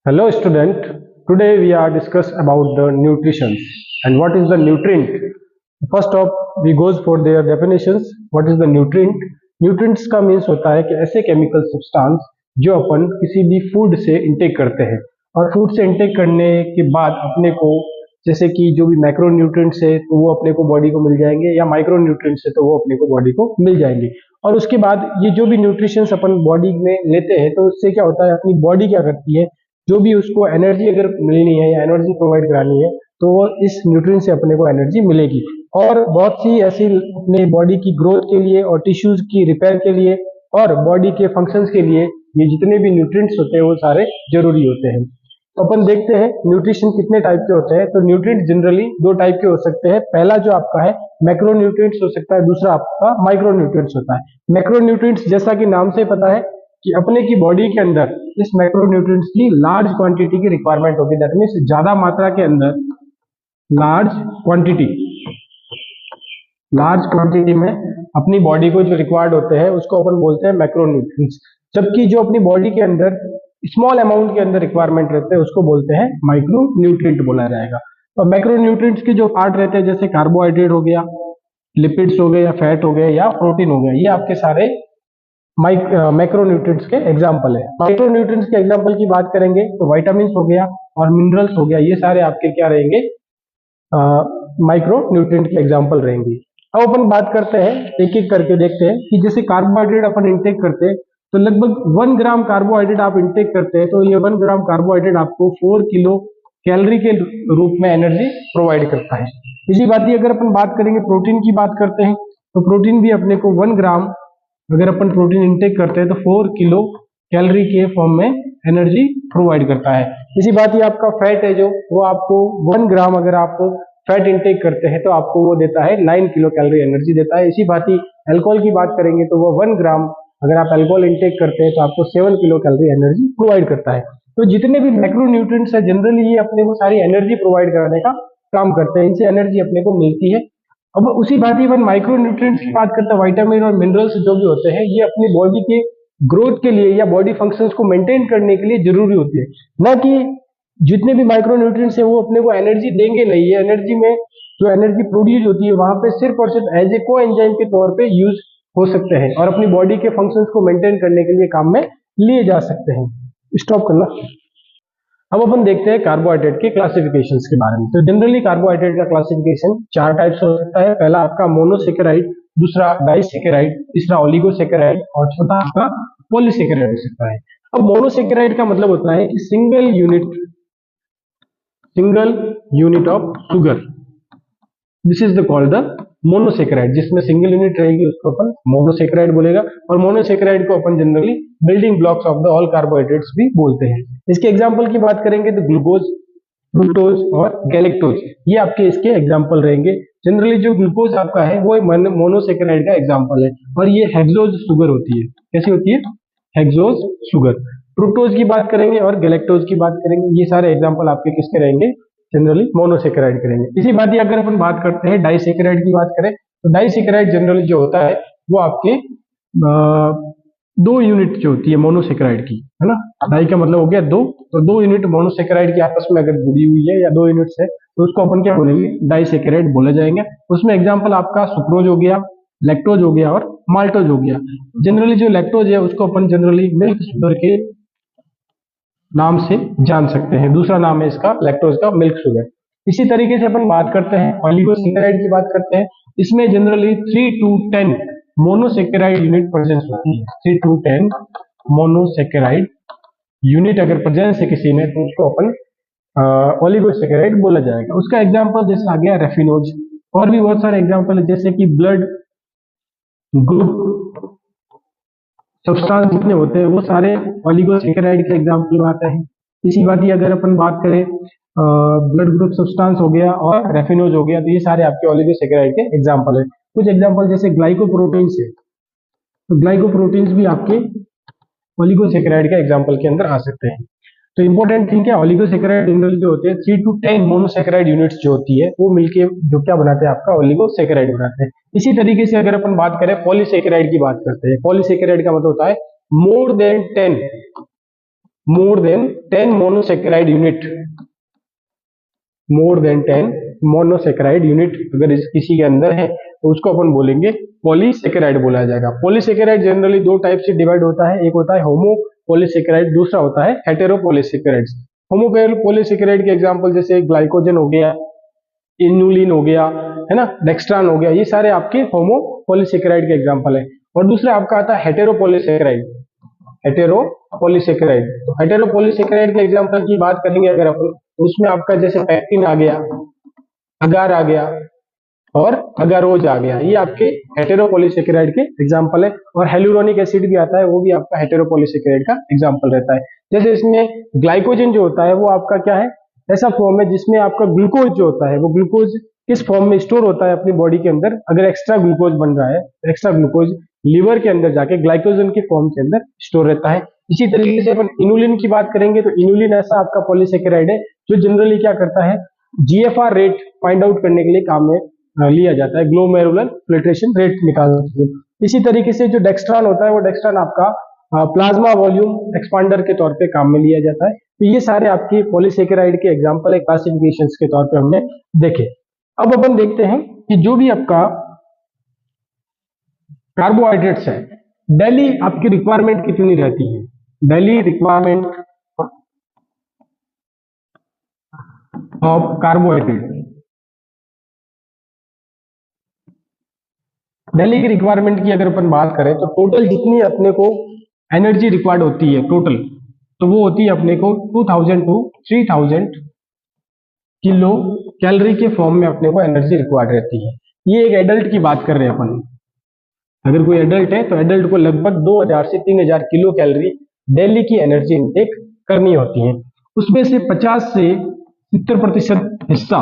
Hello student, today we are discuss about the nutrition and what is the nutrient. First off we goes for their definitions. What is the nutrient? Nutrients का means होता है कि ऐसे chemical substance जो अपन किसी भी food से intake करते हैं और फूड से इंटेक करने के बाद अपने को जैसे कि जो भी मैक्रो न्यूट्रिएंट्स है तो वो अपने को बॉडी को मिल जाएंगे या माइक्रो न्यूट्रिएंट्स है तो वो अपने को बॉडी को मिल जाएंगे। और उसके बाद ये जो भी न्यूट्रिशंस अपन बॉडी में लेते हैं तो उससे क्या होता है, अपनी बॉडी क्या करती है, जो भी उसको एनर्जी अगर मिलनी है या एनर्जी प्रोवाइड करानी है तो वो इस न्यूट्रिएंट से अपने को एनर्जी मिलेगी। और बहुत सी ऐसी अपने बॉडी की ग्रोथ के लिए और टिश्यूज की रिपेयर के लिए और बॉडी के फंक्शंस के लिए ये जितने भी न्यूट्रिएंट्स होते हैं वो सारे जरूरी होते हैं। तो अपन देखते हैं न्यूट्रिशन कितने टाइप के होते हैं। तो न्यूट्रिएंट जनरली दो टाइप के हो सकते हैं। पहला जो आपका है मैक्रो न्यूट्रिएंट्स हो सकता है, दूसरा आपका माइक्रो न्यूट्रिएंट्स होता है। मैक्रो न्यूट्रिएंट्स जैसा कि नाम से पता है कि अपने की बॉडी के अंदर इस मैक्रो न्यूट्रिएंट्स की लार्ज क्वांटिटी की रिक्वायरमेंट होगी। दैट मीन्स ज्यादा मात्रा के अंदर लार्ज क्वांटिटी में अपनी बॉडी को जो रिक्वायर्ड होते हैं उसको अपन बोलते हैं मैक्रो न्यूट्रिएंट्स। जबकि जो अपनी बॉडी के अंदर स्मॉल अमाउंट के अंदर रिक्वायरमेंट रहते हैं उसको बोलते हैं माइक्रो न्यूट्रिएंट बोला जाएगा। तो मैक्रो न्यूट्रिएंट्स के जो पार्ट रहते हैं जैसे कार्बोहाइड्रेट हो गया, लिपिड्स हो गए या फैट हो गए या प्रोटीन हो गया, ये आपके सारे मैक्रो न्यूट्रिएंट्स के एग्जांपल है। माइक्रो न्यूट्रिएंट्स के एग्जांपल की बात करेंगे तो विटामिन्स हो गया और मिनरल्स हो गया, ये सारे आपके क्या रहेंगे, माइक्रो न्यूट्रिएंट के एग्जांपल रहेंगे। अब अपन बात करते हैं एक एक करके, देखते हैं कि जैसे कार्बोहाइड्रेट अपन इंटेक करते हैं तो लगभग 1 ग्राम कार्बोहाइड्रेट आप इंटेक करते हैं तो ये 1 ग्राम कार्बोहाइड्रेट आपको 4 किलो कैलोरी के रूप में एनर्जी प्रोवाइड करता है। इसी बात की अगर अपन बात करेंगे प्रोटीन की बात करते हैं तो प्रोटीन भी अपने को 1 ग्राम अगर अपन प्रोटीन इंटेक करते हैं तो 4 किलो कैलोरी के फॉर्म में एनर्जी प्रोवाइड करता है। इसी बात ही आपका फैट है जो वो आपको 1 ग्राम अगर आप फैट इंटेक करते हैं तो आपको वो देता है 9 किलो कैलोरी एनर्जी देता है। इसी बात ही अल्कोहल की बात करेंगे तो वो 1 ग्राम अगर आप अल्कोहल इंटेक करते हैं तो आपको 7 किलो कैलोरी एनर्जी प्रोवाइड करता है। तो जितने भी मैक्रो न्यूट्रिएंट्स है जनरली ये अपने को सारी एनर्जी प्रोवाइड कराने का काम करते हैं, इनसे एनर्जी अपने को मिलती है। अब उसी बात ही अपन माइक्रो न्यूट्रिएंट्स की बात करते हैं, विटामिन और मिनरल्स जो भी होते हैं ये अपनी बॉडी के ग्रोथ के लिए या बॉडी फंक्शंस को मेंटेन करने के लिए जरूरी होती है। ना कि जितने भी माइक्रो न्यूट्रिएंट्स है वो अपने को एनर्जी देंगे नहीं, ये एनर्जी में जो एनर्जी प्रोड्यूस होती है वहां पे सिर्फ और सिर्फ एज ए को एंजाइम के तौर पे यूज हो सकते हैं और अपनी बॉडी के फंक्शंस को मेंटेन करने के लिए काम में लिए जा सकते हैं। स्टॉप करना। अब अपन देखते हैं कार्बोहाइड्रेट के क्लासिफिकेशंस के बारे में। तो जनरली कार्बोहाइड्रेट का क्लासिफिकेशन 4 टाइप्स हो सकता है। पहला आपका मोनोसेकेराइड, दूसरा डाइसेकेराइड, तीसरा ओलिगोसेकेराइड और चौथा आपका पॉलीसेकेराइड हो सकता है। अब मोनोसेकेराइड का मतलब होता है single unit of sugar, this is the called the monosaccharide. जिसमें सिंगल यूनिट रहेगी उसको अपन मोनोसेकेराइड बोलेगा और मोनोसेकेराइड को अपन generally building blocks of the all carbohydrates भी बोलते हैं। इसके एग्जांपल की बात करेंगे तो ग्लूकोज, फ्रुक्टोज और गैलेक्टोज ये आपके इसके एग्जांपल रहेंगे। जनरली जो ग्लूकोज आपका है वो मोनोसेकेराइड का एग्जांपल है और ये हेक्सोज शुगर होती है। कैसी होती है? Hexose sugar. फ्रुक्टोज की बात करेंगे और गैलेक्टोज की बात करेंगे, ये सारे एग्जांपल आपके किसके रहेंगे? जनरली मोनोसेकेराइड करेंगे। इसी बात ही अगर अपन बात करते हैं डाइसेकेराइड की बात करें तो डाइसेकेराइड जनरली जो होता है वो आपके 2 यूनिट जो होती है मोनोसेकेराइड की, है ना, डाई का मतलब हो गया 2, तो 2 यूनिट मोनोसेकेराइड की आपस में अगर जुड़ी हुई है या 2 यूनिट्स है तो उसको अपन क्या बोलेंगे? डाइसेकेराइड बोले जाएंगे। उसमें एग्जाम्पल आपका सुक्रोज हो गया, लैक्टोज हो गया और माल्टोज हो गया। जनरली जो लैक्टोज है उसको अपन जनरली मिल्क शुगर के नाम से जान सकते हैं, दूसरा नाम है इसका लैक्टोज का मिल्क शुगर। इसी तरीके से अपन बात करते हैं ओलिगोसेकेराइड की बात करते हैं। इसमें generally 3 to 10 monosaccharide unit presence होती है। 3 to 10 मोनोसेकेराइड यूनिट अगर प्रेजेंस है किसी में तो उसको अपन ओलिगोसेकेराइड बोला जाएगा। उसका एग्जांपल जैसे आ गया रेफिनोज, और भी बहुत सारे एग्जांपल है जैसे कि ब्लड ग्रुप सब्सटेंस जितने होते हैं वो सारे ओलिगोसेकेराइड के एग्जांपल में आते हैं। इसी बात ही अगर अपन बात करें ब्लड ग्रुप सब्सटेंस हो गया और रेफिनोज हो गया तो ये सारे आपके ओलिगोसेकेराइड के एग्जांपल है। कुछ एग्जांपल जैसे ग्लाइकोप्रोटीन्स है तो ग्लाइकोप्रोटीन्स भी आपके ओलिगोसेकेराइड के एग्जांपल के अंदर आ सकते हैं। तो इंपॉर्टेंट थिंग है ओलिगोसेकेराइड जनरली जो होते हैं 3 to 10 मोनोसेकेराइड यूनिट्स जो होती है वो मिलके जो क्या बनाते हैं आपका ओलिगोसेकेराइड बनाते हैं। इसी तरीके से अगर अपन बात करें पॉलीसेकेराइड की बात करते हैं। पॉलीसेकेराइड का मतलब होता है more than 10 more than 10 monosaccharide unit, more than 10 monosaccharide unit अगर किसी के अंदर है तो उसको अपन बोलेंगे पॉलीसेकेराइड बोला जाएगा। पॉलीसेकेराइड जनरली दो टाइप से डिवाइड होता है, एक होता है होमो पॉलीसेकेराइड, दूसरा होता है हेटेरो पॉलीसेकेराइड। होमो पॉलीसेकेराइड के एग्जांपल जैसे ग्लाइकोजन हो गया, इनुलिन हो गया, है ना, डेक्स्ट्रान हो गया, ये सारे आपके होमो पॉलीसेकेराइड के एग्जांपल है। और दूसरा आपका आता है हेटेरो पॉलीसेकेराइड, हेटेरो पॉलीसेकेराइड। तो हेटेरो पॉलीसेकेराइड के एग्जांपल की बात करेंगे अगर अपन, उसमें आपका जैसे पैक्टिन आ गया, अगार आ गया और अगारोज आ गया, ये आपके हेटेरोपॉलीसेकेराइड के एग्जांपल है। और हेलुरोनिक एसिड भी आता है, वो भी आपका हेटेरोपॉलीसेकेराइड का एग्जांपल रहता है। जैसे इसमें ग्लाइकोजन जो होता है वो आपका क्या है, ऐसा फॉर्म है जिसमें आपका ग्लूकोज जो होता है वो ग्लूकोज किस फॉर्म में स्टोर होता है अपनी बॉडी के अंदर। अगर एक्स्ट्रा ग्लूकोज बन रहा है, एक्स्ट्रा ग्लूकोज लिवर के अंदर जाके ग्लाइकोजन के फॉर्म के अंदर स्टोर रहता है। इसी तरीके से अपन इनुलिन की बात करेंगे तो इनुलिन ऐसा आपका पॉलीसेकेराइड है जो जनरली क्या करता है, जीएफआर रेट फाइंड आउट करने के लिए काम में लिया जाता है, ग्लोमेरुलर फिल्ट्रेशन रेट निकालने के लिए। इसी तरीके से जो डेक्स्ट्रान होता है वो डेक्स्ट्रान आपका प्लाज्मा वॉल्यूम एक्सपांडर के तौर पे काम में लिया जाता है। तो ये सारे आपके पॉलीसेकेराइड के एग्जांपल है, क्लासिफिकेशंस के तौर पे हमने देखे। अब अपन देखते हैं कि जो भी आपका कार्बोहाइड्रेट्स है, डेली आपकी रिक्वायरमेंट कितनी रहती है, daily requirement of carbohydrate, daily की रिक्वायरमेंट की अगर अपन बात करें तो टोटल जितनी अपने को एनर्जी रिक्वायर्ड होती है टोटल, तो वो होती है अपने को 2000 टू 3000 किलो कैलोरी के फॉर्म में अपने को एनर्जी रिक्वायर्ड रहती है। ये एक एडल्ट की बात कर रहे हैं अपन, अगर कोई एडल्ट है तो एडल्ट को लगभग 2000 से 3000 किलो कैलोरी डेली की एनर्जी इंटेक करनी होती है। उसमें से 50 से 70% हिस्सा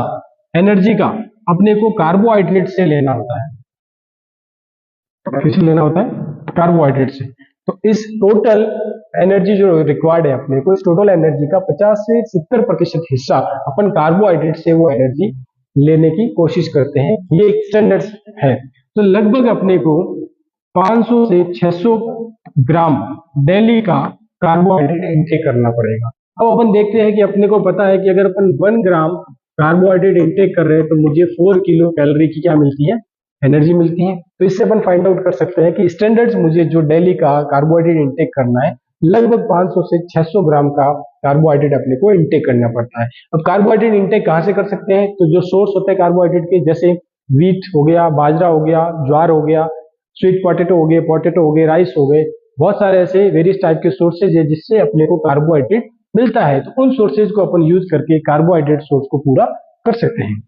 एनर्जी का अपने को कार्बोहाइड्रेट से लेना होता है। किससे लेना होता है? कार्बोहाइड्रेट से। तो इस टोटल एनर्जी जो रिक्वायर्ड है अपने को, इस टोटल एनर्जी का 50 से 70% हिस्सा अपन कार्बोहाइड्रेट से वो एनर्जी लेने की कोशिश करते हैं। ये एक स्टैंडर्ड है। तो लगभग अपने को 500 से 600 ग्राम डेली का कार्बोहाइड्रेट इंटेक करना पड़ेगा। अब अपन देखते हैं कि अपने को पता है कि अगर अपन 1 ग्राम कार्बोहाइड्रेट इंटेक कर रहे हैं तो मुझे 4 किलो कैलोरी की क्या मिलती है, एनर्जी मिलती है। तो इससे अपन फाइंड आउट कर सकते हैं कि स्टैंडर्ड्स मुझे जो डेली का कार्बोहाइड्रेट इंटेक करना है, लगभग 500 से 600 ग्राम का कार्बोहाइड्रेट अपने को इंटेक करना पड़ता है। अब कार्बोहाइड्रेट इंटेक कहाँ से कर सकते हैं, तो जो सोर्स होते हैं कार्बोहाइड्रेट के, जैसे व्हीट हो गया, बाजरा हो गया, ज्वार हो गया, स्वीट पोटैटो हो गए, राइस हो गए, बहुत सारे ऐसे वेरियस टाइप के सोर्सेज है जिससे अपने को कार्बोहाइड्रेट मिलता है। तो उन सोर्सेज को अपन यूज करके कार्बोहाइड्रेट सोर्स को पूरा कर सकते हैं।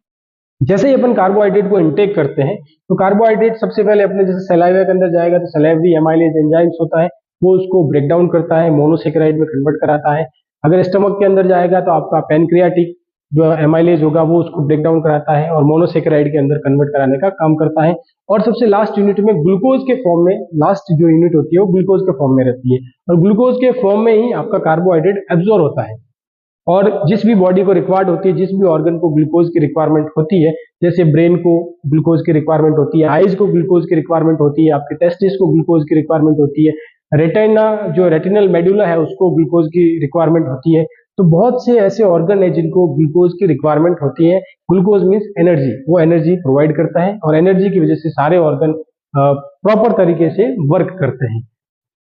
जैसे ही अपन कार्बोहाइड्रेट को इंटेक करते हैं तो कार्बोहाइड्रेट सबसे पहले अपने जैसे सलाइवा के अंदर जाएगा तो सलाइवरी एमाइलेज एंजाइम्स होता है, वो उसको ब्रेक डाउन करता है, मोनोसेकेराइड में कन्वर्ट कराता है। अगर स्टमक के अंदर जाएगा तो आपका पैनक्रियाटिक जो एमाइलेज होगा वो उसको ब्रेक डाउन कराता है और मोनोसेकेराइड के अंदर कन्वर्ट कराने का काम करता है। और सबसे लास्ट यूनिट में ग्लूकोज के फॉर्म में, लास्ट जो यूनिट होती है वो ग्लूकोज के फॉर्म में रहती है और ग्लूकोज के फॉर्म में ही आपका कार्बोहाइड्रेट एब्जॉर्ब होता है। और जिस भी बॉडी को रिक्वायर्ड होती है, जिस भी ऑर्गन को ग्लूकोज की रिक्वायरमेंट होती है, जैसे ब्रेन को ग्लूकोज की रिक्वायरमेंट होती है, आईज को ग्लूकोज की रिक्वायरमेंट होती है, आपके टेस्टिस को ग्लूकोज की रिक्वायरमेंट होती है, रेटिना जो रेटिनल मेडुला है उसको ग्लूकोज की रिक्वायरमेंट होती है। तो बहुत से ऐसे ऑर्गन है जिनको ग्लूकोज की रिक्वायरमेंट होती है। ग्लूकोज मीन्स एनर्जी, वो एनर्जी प्रोवाइड करता है और एनर्जी की वजह से सारे ऑर्गन प्रॉपर तरीके से वर्क करते हैं।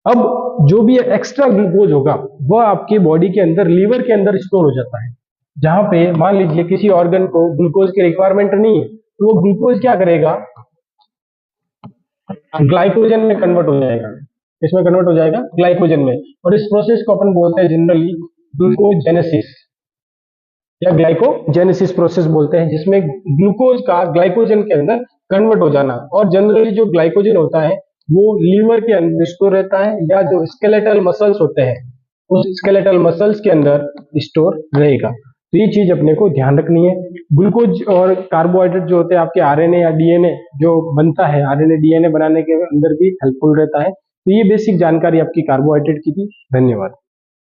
अब जो भी एक्स्ट्रा ग्लूकोज होगा वह आपकी बॉडी के अंदर, लीवर के अंदर स्टोर हो जाता है। जहां पे मान लीजिए किसी ऑर्गन को ग्लूकोज की रिक्वायरमेंट नहीं है तो वो ग्लूकोज क्या करेगा, ग्लाइकोजन में कन्वर्ट हो जाएगा। इसमें कन्वर्ट हो जाएगा ग्लाइकोजन में, और इस प्रोसेस को अपन बोलते हैं जनरली ग्लूकोजेनेसिस या ग्लाइकोजेनेसिस प्रोसेस बोलते हैं, जिसमें ग्लूकोज का ग्लाइकोजन के अंदर कन्वर्ट हो जाना। और जनरली जो ग्लाइकोजन होता है वो लीवर के अंदर स्टोर रहता है या जो स्केलेटल मसल्स होते हैं उस स्केलेटल मसल्स के अंदर स्टोर रहेगा। तो ये चीज अपने को ध्यान रखनी है। ग्लूकोज और कार्बोहाइड्रेट जो होते हैं आपके आरएनए या डीएनए जो बनता है, आरएनए डीएनए बनाने के अंदर भी हेल्पफुल रहता है। तो ये बेसिक जानकारी आपकी कार्बोहाइड्रेट की थी। धन्यवाद।